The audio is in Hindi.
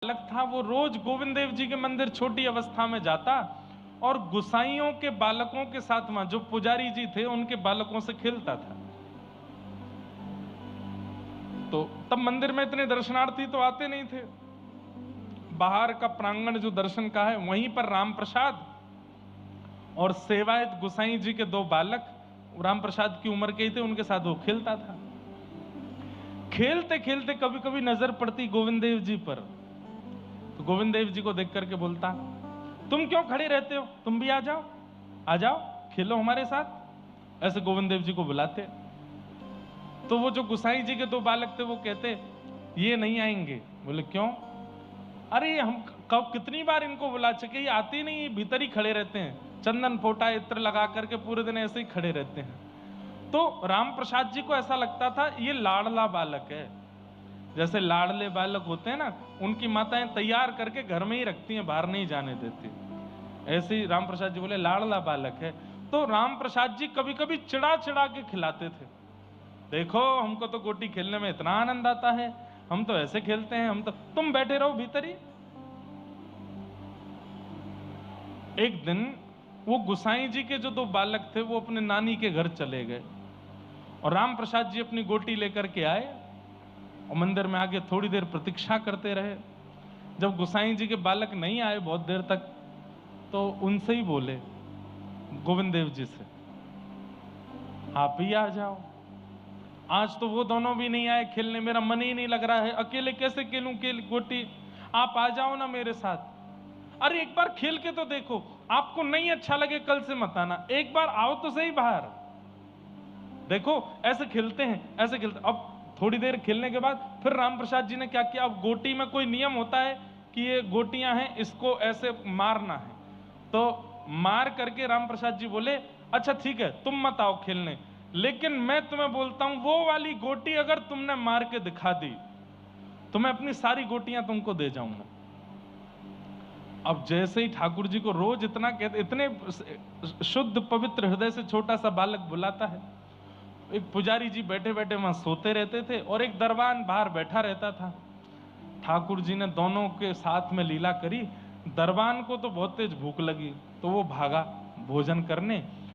बालक था वो रोज गोविंद देव जी के मंदिर छोटी अवस्था में जाता और गुसाइयों के बालकों के साथ वहां जो पुजारी जी थे उनके बालकों से खेलता था। तो तब मंदिर में इतने दर्शनार्थी तो आते नहीं थे। बाहर का प्रांगण जो दर्शन का है वहीं पर राम प्रसाद और सेवायत गुसाई जी के दो बालक, राम प्रसाद की उम्र के ही थे, उनके साथ वो खेलता था। खेलते खेलते कभी कभी नजर पड़ती गोविंद देव जी पर, तो गोविंद देव जी को देख करके बोलता, तुम क्यों खड़े रहते हो, तुम भी आ जाओ खेलो हमारे साथ। ऐसे गोविंद देव जी को बुलाते। तो वो जो गुसाई जी के दो बालक थे वो कहते ये नहीं आएंगे। बोले क्यों? अरे हम कब कितनी बार इनको बुला चुके, ये आते नहीं, भीतर ही खड़े रहते हैं, चंदन फोटा इत्र लगा करके पूरे दिन ऐसे ही खड़े रहते हैं। तो राम प्रसाद जी को ऐसा लगता था ये लाडला बालक है, जैसे लाडले बालक होते हैं ना, उनकी माताएं तैयार करके घर में ही रखती हैं, बाहर नहीं जाने देती। ऐसे ही राम प्रसाद जी बोले लाडला बालक है। तो राम प्रसाद जी कभी कभी चिढ़ा चिढ़ा के खिलाते थे। देखो हमको तो गोटी खेलने में इतना आनंद आता है, हम तो ऐसे खेलते हैं, हम तो, तुम बैठे रहो भीतर ही। एक दिन वो गुसाई जी के जो दो बालक थे वो अपने नानी के घर चले गए और राम प्रसाद जी अपनी गोटी लेकर के आए और मंदिर में आके थोड़ी देर प्रतीक्षा करते रहे। जब गुसाई जी के बालक नहीं आए बहुत देर तक, तो उनसे ही बोले गोविंद देव जी से, आप ही आ जाओ, आज तो वो दोनों भी नहीं आए खेलने, मेरा मन ही नहीं लग रहा है, अकेले कैसे खेलूं गोटी, आप आ जाओ ना मेरे साथ। अरे एक बार खेल के तो देखो, आपको नहीं अच्छा लगे कल से मत आना, एक बार आओ तो सही बाहर, देखो ऐसे खेलते हैं, ऐसे खेलते। अब थोड़ी देर खेलने के बाद फिर राम प्रसाद जी ने क्या किया, अब गोटी में कोई नियम होता है कि ये गोटियां हैं, इसको ऐसे मारना है। तो मार करके राम प्रसाद जी बोले अच्छा ठीक है तुम मत आओ खेलने, लेकिन मैं तुम्हें बोलता हूं वो वाली गोटी अगर तुमने मार के दिखा दी तो मैं अपनी सारी गोटियां तुमको दे जाऊंगा। अब जैसे ही ठाकुर जी को रोज इतना कहते, इतने शुद्ध पवित्र हृदय से छोटा सा बालक बुलाता है। एक पुजारी जी बैठे बैठे वहां सोते रहते थे और एक दरबान बाहर बैठा रहता था। ठाकुर जी ने दोनों के साथ में लीला करी। दरबान को तो बहुत तेज भूख लगी तो वो भागा भोजन करने,